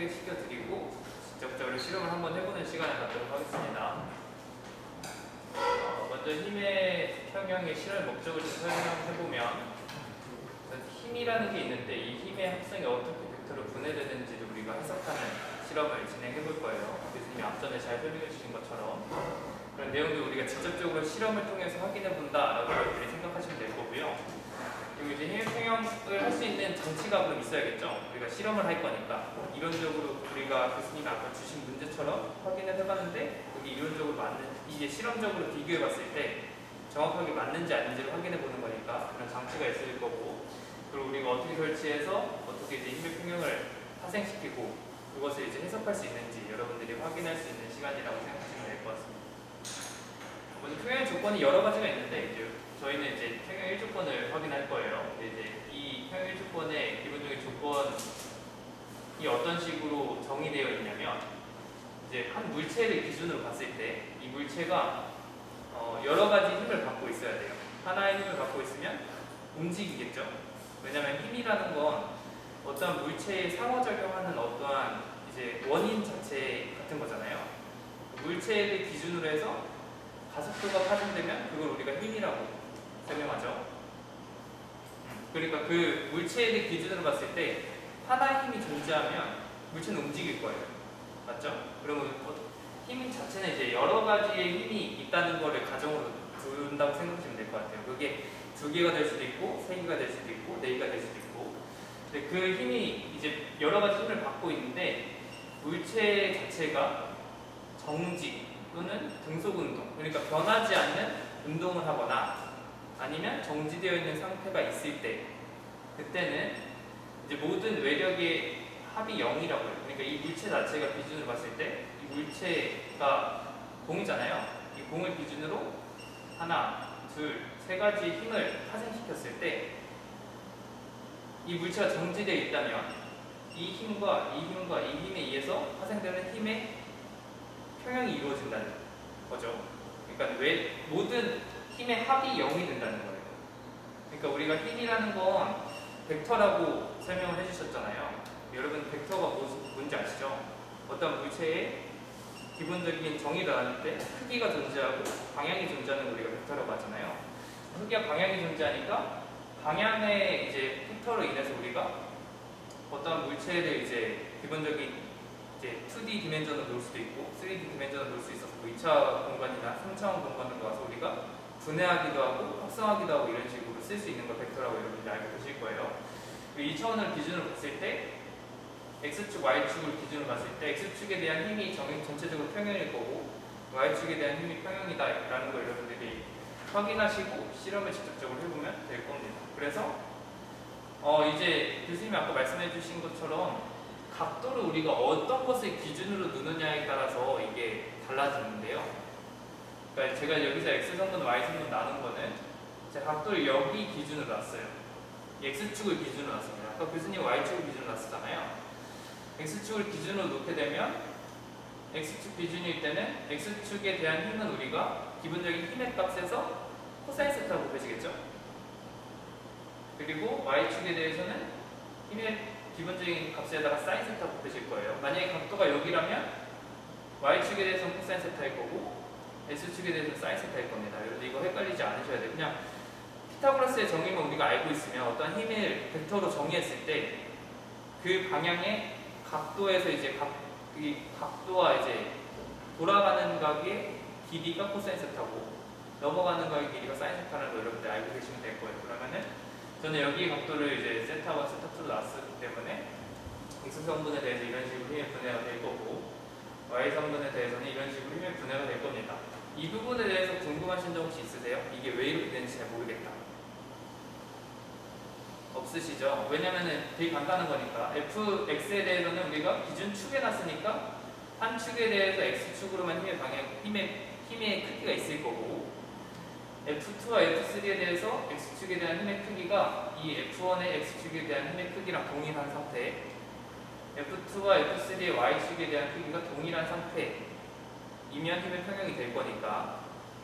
소개시켜 드리고 직접적으로 실험을 한번 해보는 시간을 갖도록 하겠습니다. 먼저 힘의 평형의 실험 목적을 좀 설명해보면, 힘이라는 게 있는데 이 힘의 합성이 어떻게 벡터로 분해되는지를 우리가 해석하는 실험을 진행해 볼 거예요. 교수님이 앞전에 잘 설명해 주신 것처럼 그런 내용들 우리가 직접적으로 실험을 통해서 확인해 본다라고 여러분들이 생각하시면 될 거고요. 그리고 이제 힘의 평형을 할 수 있는 장치가 그럼 있어야겠죠. 우리가 실험을 할 거니까 이론적으로 우리가 교수님이 아까 주신 문제처럼 확인을 해봤는데 그게 이론적으로 맞는, 이게 실험적으로 비교해 봤을 때 정확하게 맞는지 아닌지를 확인해 보는 거니까 그런 장치가 있을 거고, 그리고 우리가 어떻게 설치해서 어떻게 이제 힘의 평형을 파생시키고 그것을 이제 해석할 수 있는지 여러분들이 확인할 수 있는 시간이라고 생각하시면 될 것 같습니다. 먼저 평형의 조건이 여러 가지가 있는데 이제 저희는 이제 평형 1조건을 확인할 거예요. 근데 이제 이 평형 1조건의 기본적인 조건이 어떤 식으로 정의되어 있냐면, 이제 한 물체를 기준으로 봤을 때 이 물체가 여러 가지 힘을 받고 있어야 돼요. 하나의 힘을 받고 있으면 움직이겠죠. 왜냐하면 힘이라는 건 어떠한 물체에 상호작용하는 어떠한 이제 원인 자체 같은 거잖아요. 물체를 기준으로 해서 가속도가 파생되면 그걸 우리가 힘이라고 설명하죠. 그러니까 그 물체를 기준으로 봤을 때 하나의 힘이 존재하면 물체는 움직일 거예요. 맞죠? 그러면 힘 자체는 이제 여러 가지의 힘이 있다는 거를 가정으로 둔다고 생각하시면 될 것 같아요. 그게 2개가 될 수도 있고 3개가 될 수도 있고 4개가 될 수도 있고, 근데 그 힘이 이제 여러 가지 힘을 받고 있는데 물체 자체가 정지 또는 등속 운동, 그러니까 변하지 않는 운동을 하거나 아니면 정지되어 있는 상태가 있을 때, 그때는 이제 모든 외력의 합이 0이라고 해요. 그러니까 이 물체 자체가 기준으로 봤을 때 이 물체가 공이잖아요. 이 공을 기준으로 하나, 둘, 세 가지 힘을 파생시켰을 때 이 물체가 정지되어 있다면 이 힘과 이 힘과 이 힘에 의해서 파생되는 힘의 평형이 이루어진다는 거죠. 그러니까 모든 힘의 합이 0이 된다는 거예요. 그러니까 우리가 힘이라는 건 벡터라고 설명을 해주셨잖아요. 여러분 벡터가 뭔지 아시죠? 어떤 물체의 기본적인 정의를 나눌 때 크기가 존재하고 방향이 존재하는 걸 우리가 벡터라고 하잖아요. 크기와 방향이 존재하니까 방향의 이제 벡터로 인해서 우리가 어떤 물체를 이제 기본적인 이제 2D 디멘전으로 놓을 수도 있고 3D 디멘전으로 놓을 수 있어서 2차 공간이나 3차원 공간으로 와서 우리가 분해하기도 하고 합성하기도 하고 이런 식으로 쓸 수 있는 걸 벡터라고 여러분들이 알고 계실 거예요. 2차원을 기준으로 봤을 때 X축, Y축을 기준으로 봤을 때 X축에 대한 힘이 전체적으로 평형일 거고 Y축에 대한 힘이 평형이다 라는 걸 여러분들이 확인하시고 실험을 직접적으로 해보면 될 겁니다. 그래서 이제 교수님이 아까 말씀해 주신 것처럼 각도를 우리가 어떤 것을 기준으로 두느냐에 따라서 이게 달라지는데요. 그러니까 제가 여기서 X성분, Y성분 나눈 거는 제가 각도를 여기 기준으로 놨어요. X축을 기준으로 놨습니다. 아까 교수님 Y축을 기준으로 놨었잖아요. X축을 기준으로 놓게 되면 X축 기준일 때는 X축에 대한 힘은 우리가 기본적인 힘의 값에서 코사인 세타로 곱해지겠죠. 그리고 Y축에 대해서는 힘의 기본적인 값에다가 사인 세타 곱해질 거예요. 만약에 각도가 여기라면 Y축에 대해서는 코사인 세타일 거고 X축에 대해서는 사인 세타일 겁니다. 여러분 이거 헷갈리지 않으셔야 돼요. 그냥 피타고라스의 정의만 우리가 알고 있으면 어떤 힘을 벡터로 정의했을 때 그 방향의 각도에서 이제 이 각도와 이제 돌아가는 각의 길이가 코사인 세타고 넘어가는 각의 길이가 사인 세타라는 걸 여러분들 알고 계시면 될 거예요. 그러면은 저는 여기 각도를 이제 세타와 세타2로 놨기 때문에 X성분에 대해서 이런 식으로 힘의 분해가 될 거고 Y성분에 대해서는 이런 식으로 힘의 분해가 될 겁니다. 이 부분에 대해서 궁금하신 점 혹시 있으세요? 이게 왜 이렇게 되는지 잘 모르겠다. 없으시죠? 왜냐면은 되게 간단한 거니까 fx에 대해서는 우리가 기준 축에 놨으니까 한 축에 대해서 x축으로만 힘의 방향, 힘의 크기가 있을 거고 f2와 f3에 대해서 x축에 대한 힘의 크기가 이 f1의 x축에 대한 힘의 크기랑 동일한 상태, f2와 f3의 y축에 대한 크기가 동일한 상태이면 힘의 평형이 될 거니까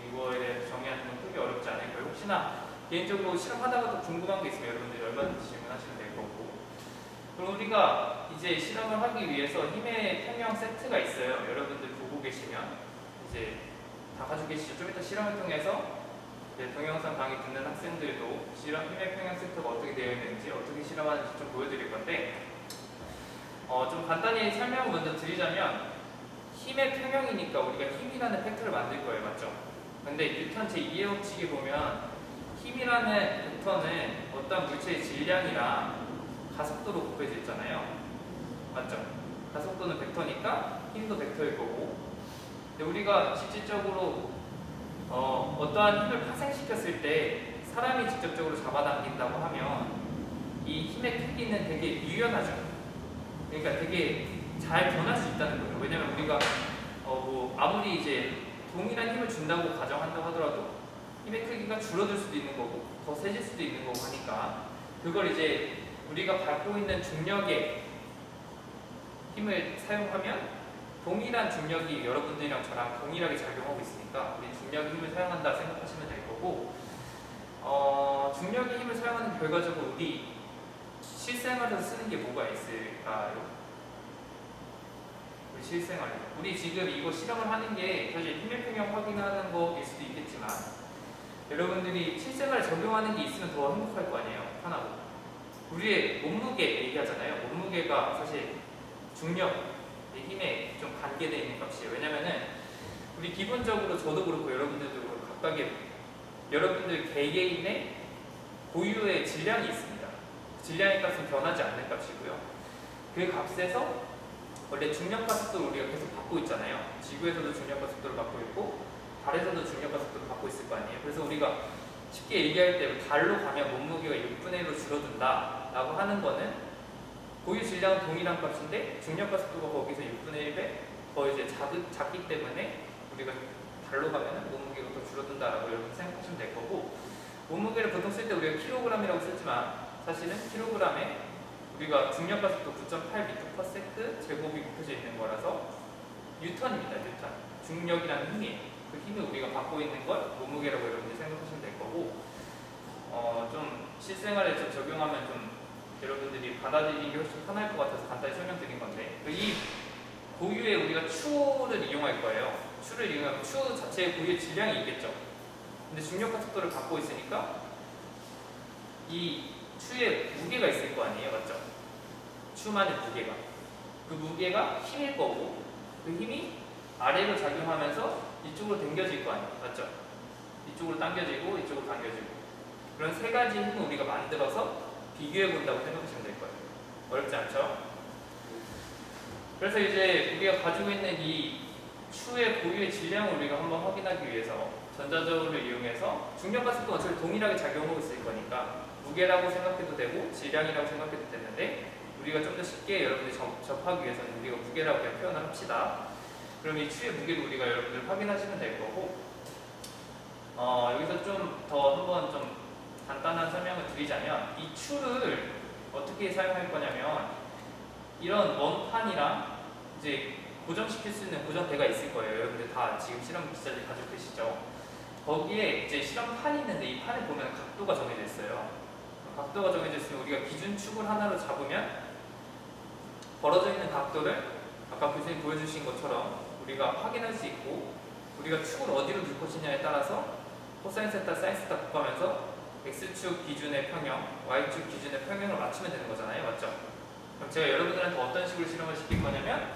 이거에 대해서 정의하는 건 크게 어렵지 않을 거예요. 혹시나 개인적으로 실험하다가도 궁금한 게 있으면 여러분들이 얼마든지 질문하시면 될 거고, 그럼 우리가 이제 실험을 하기 위해서 힘의 평형 세트가 있어요. 여러분들 보고 계시면 이제 다 가지고 계시죠. 좀 이따 실험을 통해서 동영상 강의 듣는 학생들도 힘의 평형 세트가 어떻게 되어 있는지 어떻게 실험하는지 좀 보여드릴 건데 좀 간단히 설명을 먼저 드리자면 힘의 평형이니까 우리가 힘이라는 팩터를 만들 거예요. 맞죠? 근데 뉴턴 제2의 법칙에 보면 힘이라는 벡터는 어떤 물체의 질량이랑 가속도로 곱해져 있잖아요. 맞죠? 가속도는 벡터니까 힘도 벡터일 거고. 근데 우리가 실질적으로 어떠한 힘을 파생시켰을 때 사람이 직접적으로 잡아당긴다고 하면 이 힘의 크기는 되게 유연하죠. 그러니까 되게 잘 변할 수 있다는 거예요. 왜냐면 우리가 아무리 이제 동일한 힘을 준다고 가정한다고 하더라도 힘의 크기가 줄어들 수도 있는 거고 더 세질 수도 있는 거고 하니까 그걸 이제 우리가 받고 있는 중력의 힘을 사용하면 동일한 중력이 여러분들이랑 저랑 동일하게 작용하고 있으니까 우리 중력의 힘을 사용한다 생각하시면 될 거고 중력의 힘을 사용하는 결과적으로 우리 실생활에서 쓰는 게 뭐가 있을까요? 우리 실생활에 우리 지금 이거 실험을 하는 게 사실 힘의 평형 확인하는 거일 수도 있겠지만 여러분들이 실생활에 적용하는 게 있으면 더 행복할 거 아니에요. 편하고 우리의 몸무게 얘기하잖아요. 몸무게가 사실 중력의 힘에 좀 관계되어 있는 값이에요. 왜냐면은 우리 기본적으로 저도 그렇고 여러분들도 그렇고 각각의 여러분들 개개인의 고유의 질량이 있습니다. 질량의 값은 변하지 않는 값이고요. 그 값에서 원래 중력 가속도를 우리가 계속 받고 있잖아요. 지구에서도 중력 가속도를 받고 있고 달에서도 중력 가속도를 받고 있을 거 아니에요. 그래서 우리가 쉽게 얘기할 때 달로 가면 몸무게가 6분의 1로 줄어든다 라고 하는 거는 고유 질량은 동일한 값인데 중력 가속도가 거기서 6분의 1배 더 이제 작기 때문에 우리가 달로 가면 몸무게가 더 줄어든다라고 여러분 생각하시면 될 거고 몸무게를 보통 쓸 때 우리가 킬로그램이라고 쓰지만 사실은 킬로그램에 우리가 중력 가속도 9.8m/s 제곱이 곱해져 있는 거라서 뉴턴입니다. 뉴턴. 중력이라는 힘이에요. 그 힘을 우리가 받고 있는 걸 몸무게라고 여러분들이 생각하시면 될 거고 좀 실생활에 좀 적용하면 좀 여러분들이 받아들이기 훨씬 편할 것 같아서 간단히 설명드린 건데 이 고유의 우리가 추를 이용할 거예요. 추를 이용하면 추 자체에 고유의 질량이 있겠죠. 근데 중력 가속도를 갖고 있으니까 이 추에 무게가 있을 거 아니에요. 맞죠? 추만의 무게가. 그 무게가 힘일 거고 그 힘이 아래로 작용하면서 이쪽으로 당겨질 거 아니에요. 맞죠? 이쪽으로 당겨지고 이쪽으로 당겨지고 그런 세 가지 힘을 우리가 만들어서 비교해 본다고 생각하시면 될 거예요. 어렵지 않죠? 그래서 이제 우리가 가지고 있는 이 추의 고유의 질량을 우리가 한번 확인하기 위해서 전자저울을 이용해서 중력 가속도가 어차피 동일하게 작용하고 있을 거니까 무게라고 생각해도 되고 질량이라고 생각해도 되는데 우리가 좀 더 쉽게 여러분들이 접하기 위해서는 우리가 무게라고 그냥 표현을 합시다. 그럼 이 추의 무게를 우리가 여러분들 확인하시면 될 거고 여기서 좀 더 한번 좀 간단한 설명을 드리자면 이 추를 어떻게 사용할 거냐면 이런 원판이랑 이제 고정시킬 수 있는 고정대가 있을 거예요. 여러분들 다 지금 실험 기자들 가지고 계시죠? 거기에 이제 실험판이 있는데 이 판에 보면 각도가 정해져 있어요. 각도가 정해져 있으면 우리가 기준축을 하나로 잡으면 벌어져 있는 각도를 아까 교수님 보여주신 것처럼 우리가 확인할 수 있고 우리가 축을 어디로 둘 것이냐에 따라서 코사인 세타, 사인 세타 곱하면서 X축 기준의 평형, Y축 기준의 평형을 맞추면 되는 거잖아요. 맞죠? 그럼 제가 여러분들한테 어떤 식으로 실험을 시킬 거냐면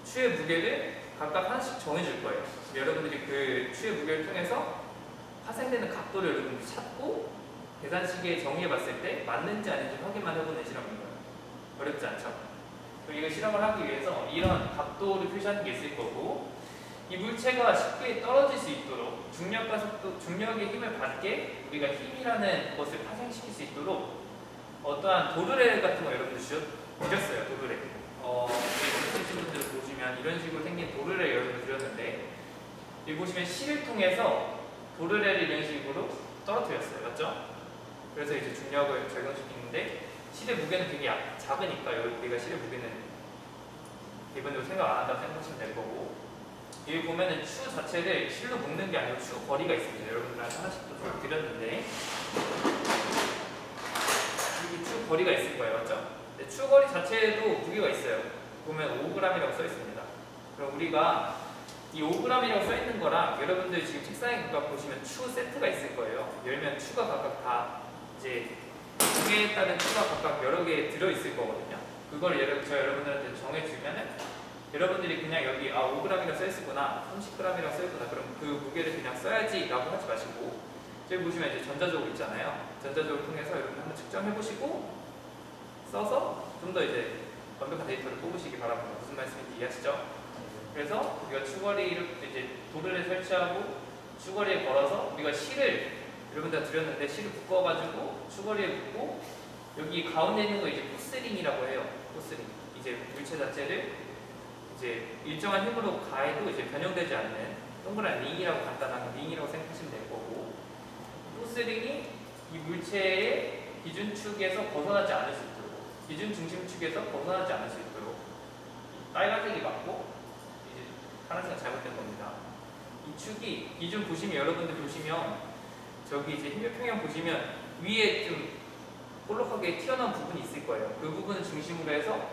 추의 무게를 각각 하나씩 정해줄 거예요. 여러분들이 그 추의 무게를 통해서 파생되는 각도를 여러분들이 찾고 계산식에 정의해봤을 때 맞는지 아닌지 확인만 해보는 실험인 거예요. 어렵지 않죠? 그럼 이거 실험을 하기 위해서 이런 각도를 표시하는 게 있을 거고 이 물체가 쉽게 떨어질 수 있도록 중력의 힘을 받게 우리가 힘이라는 것을 파생시킬 수 있도록 어떠한 도르래 같은 거 여러분들 드렸어요. 도르래. 보신 분들 보시면 이런 식으로 생긴 도르래 여러분들 드렸는데 여기 보시면 실을 통해서 도르래를 이런 식으로 떨어뜨렸어요. 맞죠? 그래서 이제 중력을 적용시키는데 실의 무게는 되게 작으니까 여기가 실의 무게는 기본적으로 생각 안 한다고 생각하시면 될 거고 여기 보면은 추 자체를 실로 묶는 게 아니고 추 거리가 있습니다. 여러분들한테 하나씩 또 드렸는데 여기 추 거리가 있을 거예요. 맞죠? 추거리 자체에도 무게가 있어요. 보면 5g이라고 써 있습니다. 그럼 우리가 이 5g이라고 써 있는 거랑 여러분들 지금 책상에 각각 보시면 추 세트가 있을 거예요. 열면 추가 각각 다 이제 무게에 따른 추가 각각 여러 개 들어 있을 거거든요. 그걸 저 여러분들한테 정해주면은 여러분들이 그냥 여기 5g이라고 써 있구나, 30g이라고 써 있구나, 그럼 그 무게를 그냥 써야지라고 하지 마시고 저기 보시면 이제 전자적으로 있잖아요. 전자적으로 통해서 여러분 한번 측정해 보시고 써서 좀 더 이제 완벽한 데이터를 뽑으시기 바랍니다. 무슨 말씀인지 이해하시죠? 그래서 우리가 추거리를 이제 도르를 설치하고 추거리에 걸어서 우리가 실을 여러분들 드렸는데 실을 묶어가지고 추거리에 묶고 여기 가운데 있는 거 이제 포스링이라고 해요. 포스링. 이제 물체 자체를 이제 일정한 힘으로 가해도 이제 변형되지 않는 동그란 링이라고 간단한 링이라고 생각하시면 될 거고 포스링이 이 물체의 기준축에서 벗어나지 않을 수 있도록 기준 중심축에서 벗어나지 않을 수 있도록 빨간색이 맞고 이제 파란색은 잘못된 겁니다. 이 축이 기준 보시면 여러분들 보시면 저기 이제 힘의평형 보시면 위에 좀 볼록하게 튀어나온 부분이 있을 거예요. 그 부분을 중심으로 해서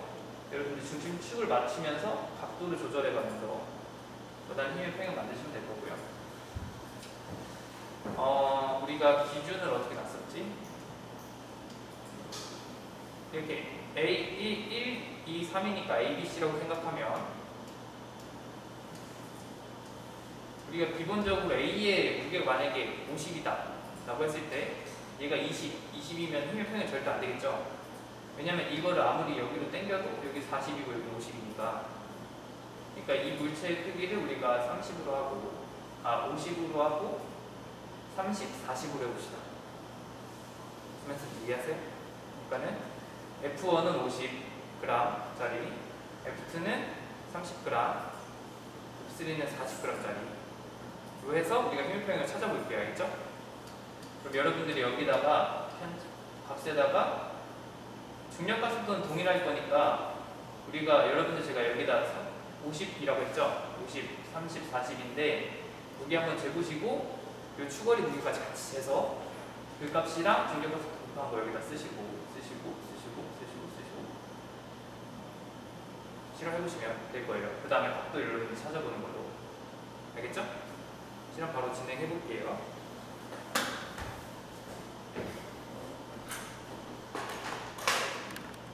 여러분들 중심축을 맞추면서 각도를 조절해가면서 그다음 힘의 평형 만드시면 될 거고요. 우리가 기준을 어떻게 놨었지? 이렇게 A 1, 2, 3이니까 A, B, C라고 생각하면 우리가 기본적으로 A의 무게가 만약에 50이다 라고 했을 때 얘가 20이면 힘의 평형이 절대 안 되겠죠? 왜냐면 이거를 아무리 여기로 당겨도 여기 40이고 여기 50이니까 그러니까 이 물체의 크기를 우리가 30으로 하고 50으로 하고 30, 40으로 해봅시다. 무슨 말씀인지 이해하세요? 그러니까는 F1은 50g짜리, F2는 30g, F3는 40g짜리 로 해서 우리가 힘의 평형을 찾아볼게요. 알겠죠? 그럼 여러분들이 여기다가 값에다가 중력과 속도는 동일할 거니까 우리가 여러분들 제가 여기다 50이라고 했죠? 50, 30, 40인데 여기 한번 재보시고 이 추거리 무게까지 같이 재서 그 값이랑 중력과 속도 곱한 거 여기다 쓰시고 실험해보시면 될 거예요. 그 다음에 각도 여러분들이 찾아보는 걸로. 알겠죠? 실험 바로 진행해볼게요.